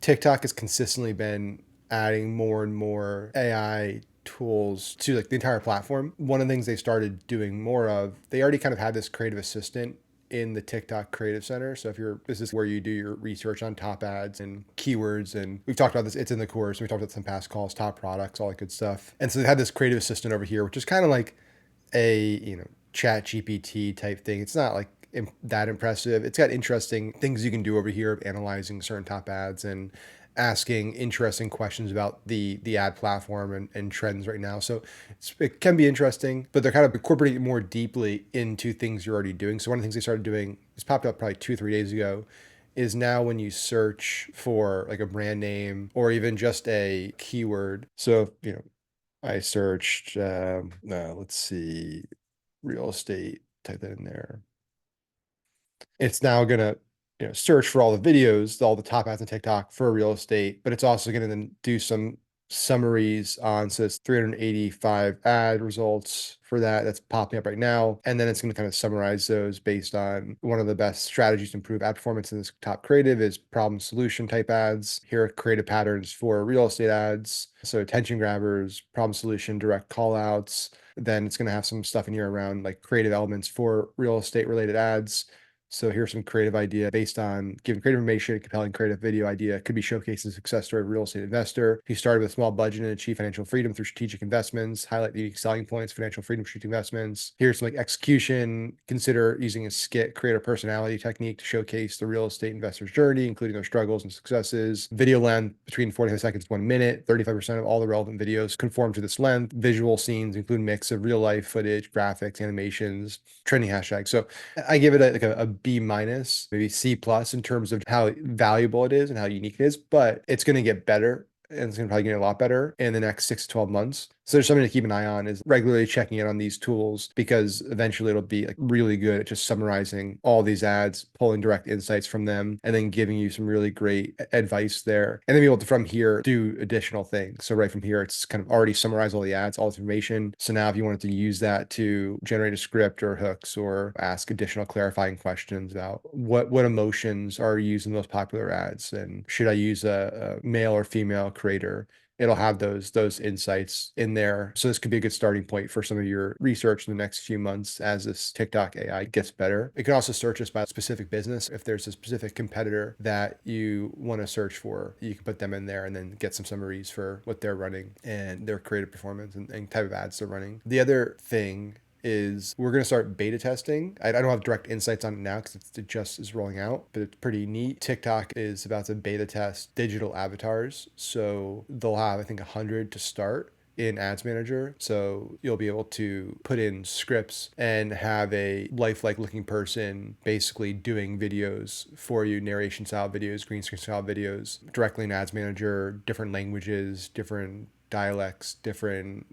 TikTok has consistently been adding more and more AI tools to like the entire platform. One of the things they started doing more of, they already kind of had this creative assistant in the TikTok Creative Center. So if you're, this is where you do your research on top ads and keywords. And we've talked about this, it's in the course. We talked about some past calls, top products, all that good stuff. And so they had this creative assistant over here, which is kind of like a, chat GPT type thing. It's not like that impressive. It's got interesting things you can do over here of analyzing certain top ads and asking interesting questions about the ad platform and trends right now. So it can be interesting, but they're kind of incorporating it more deeply into things you're already doing. So one of the things they started doing, this popped up probably 2 or 3 days ago, is now when you search for like a brand name or even just a keyword. So, I searched, let's see, real estate, type that in there. It's now gonna, search for all the videos, all the top ads on TikTok for real estate, but it's also gonna then do some summaries on, so it's 385 ad results for that. That's popping up right now. And then it's gonna kind of summarize those based on one of the best strategies to improve ad performance in this top creative is problem solution type ads. Here are creative patterns for real estate ads. So attention grabbers, problem solution, direct call outs. Then it's gonna have some stuff in here around like creative elements for real estate related ads. So here's some creative idea based on giving creative information, a compelling creative video idea could be showcasing the success story of a real estate investor. He started with a small budget and achieved financial freedom through strategic investments, highlight the unique selling points, financial freedom, strategic investments. Here's some like execution, consider using a skit, create a personality technique to showcase the real estate investor's journey, including their struggles and successes. Video length between 45 seconds to 1 minute, 35% of all the relevant videos conform to this length. Visual scenes include mix of real life footage, graphics, animations, trending hashtags. So I give it a B minus, maybe C plus in terms of how valuable it is and how unique it is, but it's going to get better and it's going to probably get a lot better in the next 6 to 12 months. So there's something to keep an eye on is regularly checking in on these tools because eventually it'll be like really good at just summarizing all these ads, pulling direct insights from them, and then giving you some really great advice there. And then be able to from here do additional things. So right from here, it's kind of already summarized all the ads, all this information. So now if you wanted to use that to generate a script or hooks or ask additional clarifying questions about what emotions are used in the most popular ads and should I use a male or female creator, it'll have those insights in there. So this could be a good starting point for some of your research in the next few months as this TikTok AI gets better. It can also search us by specific business. If there's a specific competitor that you want to search for, you can put them in there and then get some summaries for what they're running and their creative performance and type of ads they're running. The other thing is we're going to start beta testing. I don't have direct insights on it now because it just is rolling out, but it's pretty neat. TikTok is about to beta test digital avatars. So they'll have, I think, 100 to start in Ads Manager. So you'll be able to put in scripts and have a lifelike looking person basically doing videos for you, narration style videos, green screen style videos directly in Ads Manager, different languages, different dialects, different,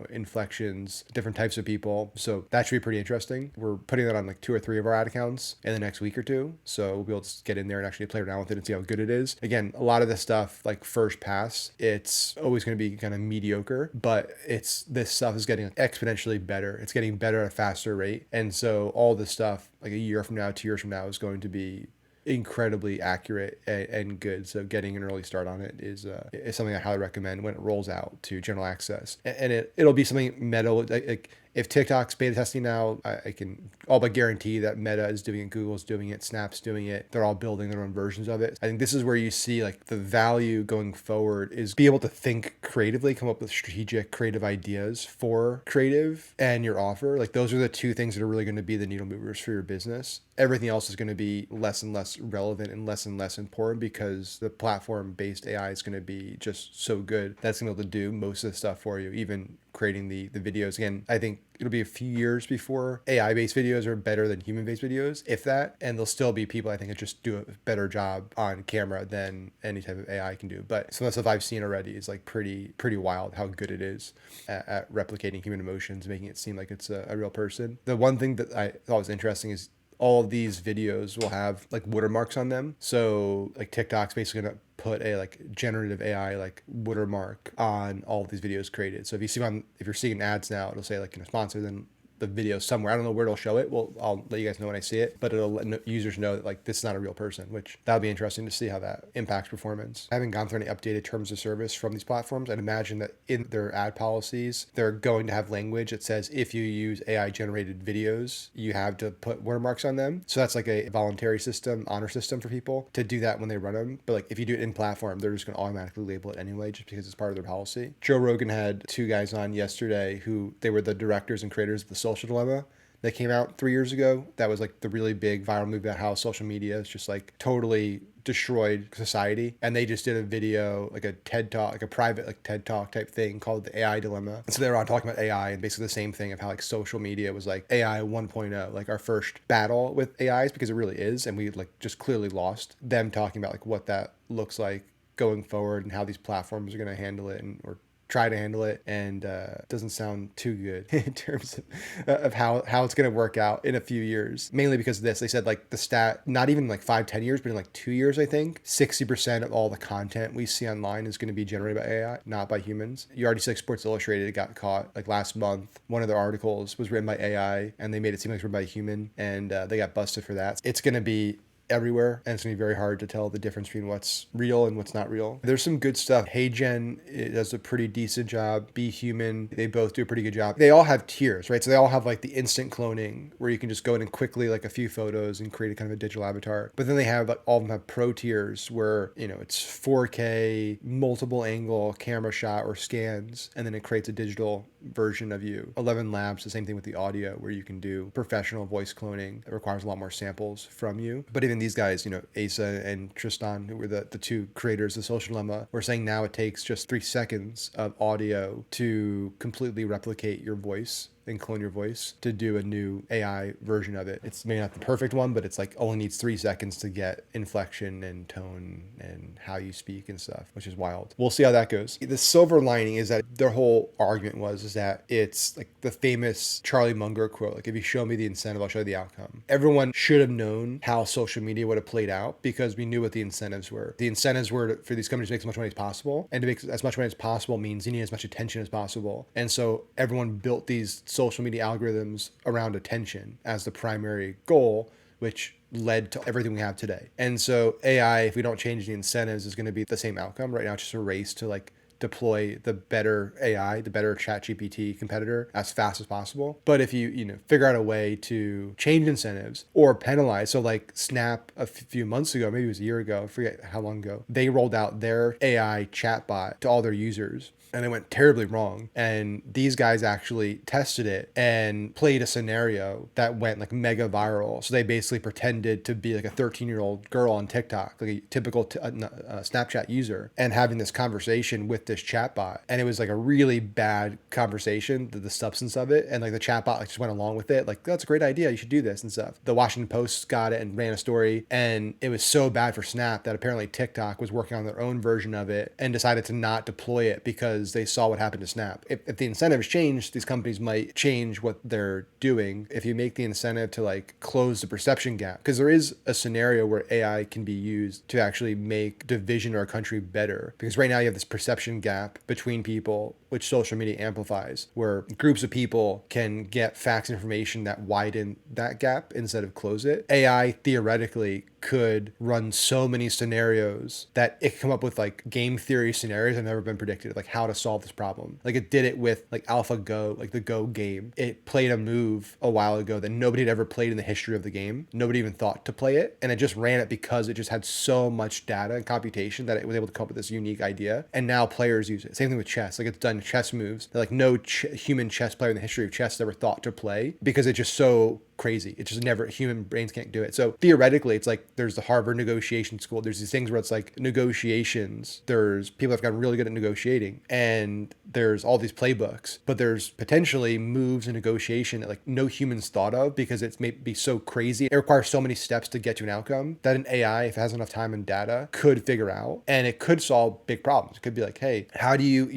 inflections, different types of people. So that should be pretty interesting. We're putting that on like 2 or 3 of our ad accounts in the next week or two. So we'll be able to get in there and actually play around with it and see how good it is. Again, a lot of this stuff, like first pass, it's always going to be kind of mediocre, but this stuff is getting exponentially better. It's getting better at a faster rate. And so all this stuff, like a year from now, 2 years from now, is going to be incredibly accurate and good. So getting an early start on it is something I highly recommend when it rolls out to general access. And it'll be something Meta, like if TikTok's beta testing now, I can all but guarantee that Meta is doing it, Google's doing it, Snap's doing it. They're all building their own versions of it. I think this is where you see like the value going forward is be able to think creatively, come up with strategic creative ideas for creative and your offer. Like those are the two things that are really going to be the needle movers for your business. Everything else is going to be less and less relevant and less important because the platform based AI is going to be just so good that's going to be able to do most of the stuff for you, even creating the videos. Again, I think it'll be a few years before AI based videos are better than human based videos, if that. And there'll still be people I think that just do a better job on camera than any type of AI can do. But some of the stuff I've seen already is like pretty wild how good it is at replicating human emotions, making it seem like it's a real person. The one thing that I thought was interesting is all of these videos will have like watermarks on them. So like TikTok's basically gonna put a like generative AI like watermark on all of these videos created. So if you're seeing ads now, it'll say like sponsored, then the video somewhere. I don't know where it'll show it. Well, I'll let you guys know when I see it, but it'll let users know that like this is not a real person, which that'll be interesting to see how that impacts performance. I haven't gone through any updated terms of service from these platforms. I'd imagine that in their ad policies, they're going to have language that says if you use AI generated videos, you have to put watermarks on them. So that's like a voluntary system, honor system for people to do that when they run them. But like if you do it in platform, they're just going to automatically label it anyway, just because it's part of their policy. Joe Rogan had two guys on yesterday who they were the directors and creators of The Social Dilemma that came out 3 years ago. That was like the really big viral move about how social media is just like totally destroyed society. And they just did a video, like a TED Talk, like a private like TED Talk type thing called The AI Dilemma. And so they were on talking about AI and basically the same thing of how like social media was like AI 1.0, like our first battle with AIs, because it really is. And we like just clearly lost. Them talking about like what that looks like going forward and how these platforms are going to handle it or try to handle it, and doesn't sound too good in terms of how it's going to work out in a few years, mainly because of this. They said like the stat, not even like 5-10 years, but in like 2 years, I think 60% of all the content we see online is going to be generated by AI, not by humans. You already see like Sports Illustrated got caught like last month. One of their articles was written by AI and they made it seem like it's written by a human, and they got busted for that. It's going to be everywhere, and it's gonna be very hard to tell the difference between what's real and what's not real. There's some good stuff. HeyGen does a pretty decent job. Be Human, they both do a pretty good job. They all have tiers, right? So they all have like the instant cloning where you can just go in and quickly like a few photos and create a kind of a digital avatar. But then they have like all of them have pro tiers where, you know, it's 4K multiple angle camera shot or scans, and then it creates a digital version of you. 11 Labs, the same thing with the audio, where you can do professional voice cloning. It requires a lot more samples from you. But even these guys, you know, Asa and Tristan, who were the two creators of Social Dilemma, were saying now it takes just 3 seconds of audio to completely replicate your voice and clone your voice to do a new AI version of it. It's maybe not the perfect one, but it's like only needs 3 seconds to get inflection and tone and how you speak and stuff, which is wild. We'll see how that goes. The silver lining is that their whole argument is that it's like the famous Charlie Munger quote, like if you show me the incentive, I'll show you the outcome. Everyone should have known how social media would have played out because we knew what the incentives were. The incentives were for these companies to make as much money as possible, and to make as much money as possible means you need as much attention as possible. And so everyone built these social media algorithms around attention as the primary goal, which led to everything we have today. And so AI, if we don't change the incentives, is going to be the same outcome. Right now it's just a race to like deploy the better AI, the better ChatGPT competitor as fast as possible. But if you figure out a way to change incentives or penalize, so like Snap a few months ago, maybe it was a year ago, I forget how long ago, they rolled out their AI chatbot to all their users. And it went terribly wrong. And these guys actually tested it and played a scenario that went like mega viral. So they basically pretended to be like a 13-year-old girl on TikTok, like a typical Snapchat user, and having this conversation with this chatbot. And it was like a really bad conversation, the substance of it. And like the chatbot like just went along with it. Like, that's a great idea. You should do this and stuff. The Washington Post got it and ran a story. And it was so bad for Snap that apparently TikTok was working on their own version of it and decided to not deploy it because they saw what happened to Snap. If the incentives change, these companies might change what they're doing. If you make the incentive to like close the perception gap, because there is a scenario where AI can be used to actually make division or a country better. Because right now you have this perception gap between people, which social media amplifies, where groups of people can get facts and information that widen that gap instead of close it. AI theoretically could run so many scenarios that it could come up with like game theory scenarios that have never been predicted, like how to solve this problem. Like it did it with like AlphaGo, like the Go game. It played a move a while ago that nobody had ever played in the history of the game. Nobody even thought to play it. And it just ran it because it just had so much data and computation that it was able to come up with this unique idea. And now players use it. Same thing with chess. Like it's done chess moves that like no human chess player in the history of chess ever thought to play because it's just so crazy. It just never, human brains can't do it. So theoretically, it's like there's the Harvard negotiation school. There's these things where it's like negotiations. There's people that have gotten really good at negotiating, and there's all these playbooks, but there's potentially moves in negotiation that like no humans thought of because it's may be so crazy. It requires so many steps to get to an outcome that an AI, if it has enough time and data, could figure out, and it could solve big problems. It could be like, hey, how do you,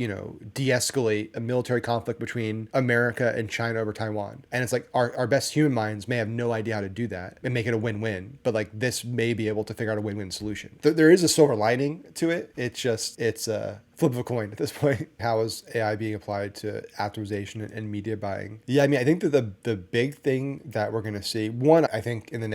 de-escalate a military conflict between America and China over Taiwan? And it's like our best human minds may have no idea how to do that and make it a win-win, but like this may be able to figure out a win-win solution. There is a silver lining to it. It's a flip of a coin at this point. How is AI being applied to optimization and media buying? Yeah, I mean, I think that the big thing that we're going to see, one, I think in the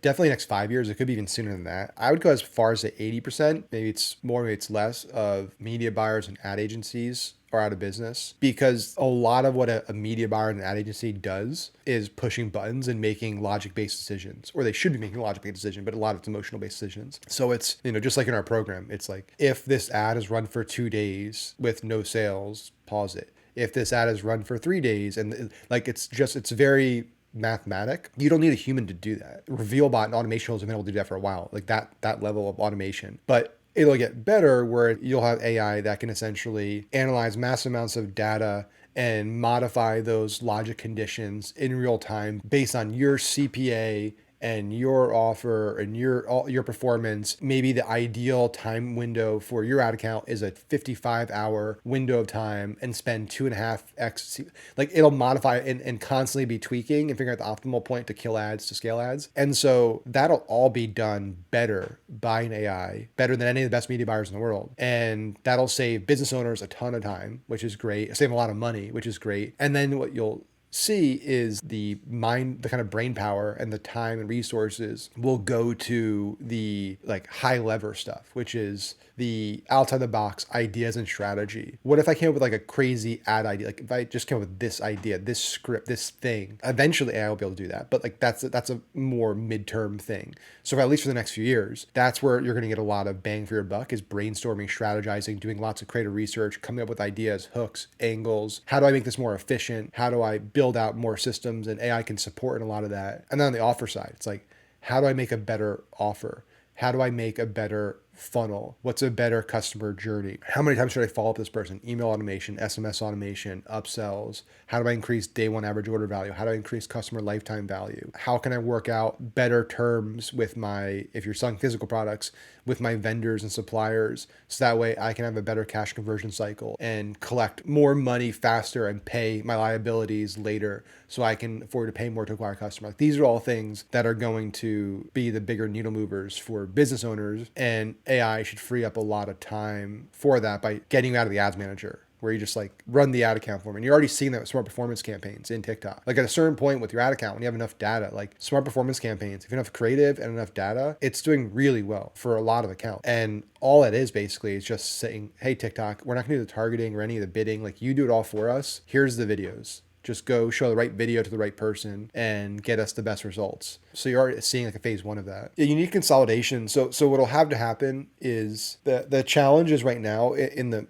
definitely next 5 years, it could be even sooner than that. I would go as far as say 80%, maybe it's more, maybe it's less, of media buyers and ad agencies are out of business, because a lot of what a media buyer and an ad agency does is pushing buttons and making logic-based decisions, or they should be making logic-based decisions, but a lot of it's emotional-based decisions. So it's, just like in our program, it's like, if this ad is run for 2 days with no sales, pause it. If this ad is run for 3 days, and like, it's very mathematic. You don't need a human to do that. Revealbot and automation has been able to do that for a while, like that level of automation. But it'll get better where you'll have AI that can essentially analyze massive amounts of data and modify those logic conditions in real time based on your CPA and your offer and your performance. Maybe the ideal time window for your ad account is a 55-hour window of time, and spend 2.5x. Like, it'll modify and constantly be tweaking and figuring out the optimal point to kill ads, to scale ads. And so that'll all be done better by an AI, better than any of the best media buyers in the world. And that'll save business owners a ton of time, which is great. Save a lot of money, which is great. And then what you'll see is the kind of brain power and the time and resources will go to the like high lever stuff, which is the outside the box ideas and strategy. What if I came up with like a crazy ad idea? Like, if I just came up with this idea, this script, this thing, eventually AI will be able to do that. But like, that's a more midterm thing. So at least for the next few years, that's where you're going to get a lot of bang for your buck, is brainstorming, strategizing, doing lots of creative research, coming up with ideas, hooks, angles. How do I make this more efficient? How do I build out more systems? And AI can support in a lot of that. And then on the offer side, it's like, how do I make a better offer? How do I make a better funnel? What's a better customer journey? How many times should I follow up this person? Email automation, SMS automation, upsells. How do I increase day one average order value? How do I increase customer lifetime value? How can I work out better terms with if you're selling physical products, with my vendors and suppliers, so that way I can have a better cash conversion cycle and collect more money faster and pay my liabilities later, so I can afford to pay more to acquire customers. Like, these are all things that are going to be the bigger needle movers for business owners, and AI should free up a lot of time for that by getting you out of the ads manager, where you just like run the ad account for me. And you're already seeing that with smart performance campaigns in TikTok. Like, at a certain point with your ad account, when you have enough data, like smart performance campaigns, if you have enough creative and enough data, it's doing really well for a lot of accounts. And all it is basically is just saying, hey, TikTok, we're not gonna do the targeting or any of the bidding. Like, you do it all for us. Here's the videos. Just go show the right video to the right person and get us the best results. So you're already seeing like a phase one of that. Yeah, you need consolidation. So what'll have to happen is the challenge is right now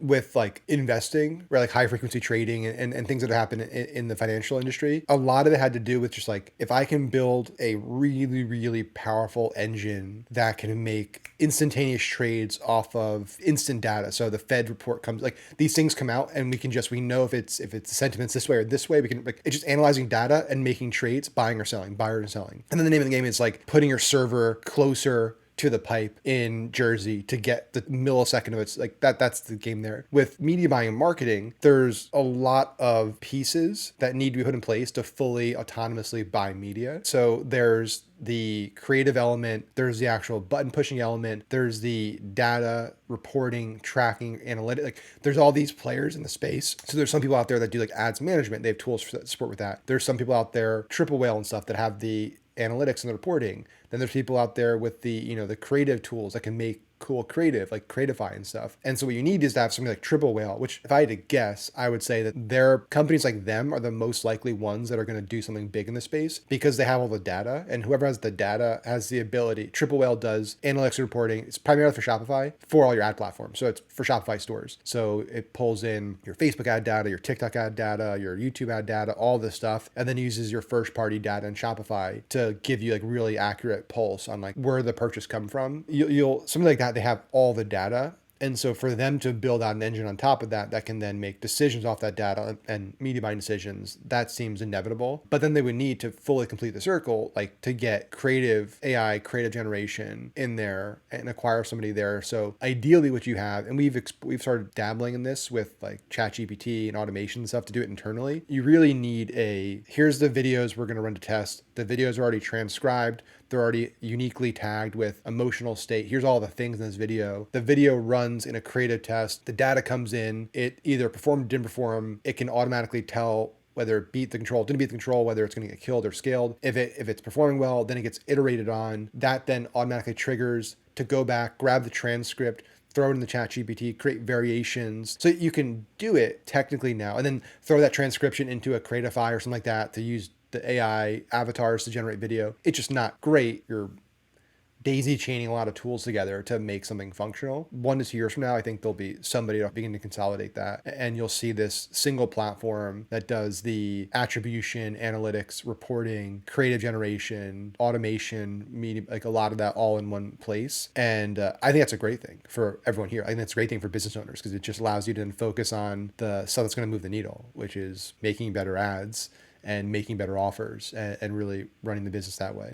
with like investing, right? Like high frequency trading and things that happen in the financial industry. A lot of it had to do with just like, if I can build a really, really powerful engine that can make instantaneous trades off of instant data. So the Fed report comes, like these things come out, and we know if it's sentiments this way or this way. We can, like, it's just analyzing data and making trades, buying or selling, buyer and selling. And then the name of the game is like putting your server closer to the pipe in Jersey to get the millisecond of it's like that's the game there. With media buying and marketing, there's a lot of pieces that need to be put in place to fully autonomously buy media. So there's the creative element, there's the actual button pushing element, there's the data reporting, tracking, analytic. Like, there's all these players in the space. So there's some people out there that do like ads management. They have tools for that, support with that. There's some people out there, Triple Whale and stuff, that have the analytics and the reporting. Then there's people out there with the the creative tools that can make cool creative, like Creatify and stuff. And so what you need is to have something like Triple Whale, which, if I had to guess, I would say that their companies like them are the most likely ones that are going to do something big in the space, because they have all the data, and whoever has the data has the ability. Triple Whale does analytics and reporting. It's primarily for Shopify, for all your ad platforms. So it's for Shopify stores. So it pulls in your Facebook ad data, your TikTok ad data, your YouTube ad data, all this stuff, and then uses your first party data in Shopify to give you like really accurate pulse on like where the purchase come from. You'll something like that. They have all the data. And so for them to build out an engine on top of that, that can then make decisions off that data and media buying decisions, that seems inevitable. But then they would need to fully complete the circle, like to get creative AI, creative generation in there and acquire somebody there. So ideally what you have, and we've started dabbling in this with like ChatGPT and automation and stuff to do it internally. You really need here's the videos we're going to run to test. The videos are already transcribed. They're already uniquely tagged with emotional state. Here's all the things in this video. The video runs in a creative test. The data comes in. It either performed, didn't perform. It can automatically tell whether it beat the control, didn't beat the control, whether it's going to get killed or scaled. If it's performing well, then it gets iterated on. That then automatically triggers to go back, grab the transcript, throw it in the chat GPT, create variations. So you can do it technically now, and then throw that transcription into a Creatify or something like that to use the AI avatars to generate video. It's just not great. You're daisy chaining a lot of tools together to make something functional. 1 to 2 years from now, I think there'll be somebody to begin to consolidate that. And you'll see this single platform that does the attribution, analytics, reporting, creative generation, automation, media, like a lot of that all in one place. And I think that's a great thing for everyone here. I think that's a great thing for business owners because it just allows you to then focus on the stuff that's going to move the needle, which is making better ads and making better offers and really running the business that way.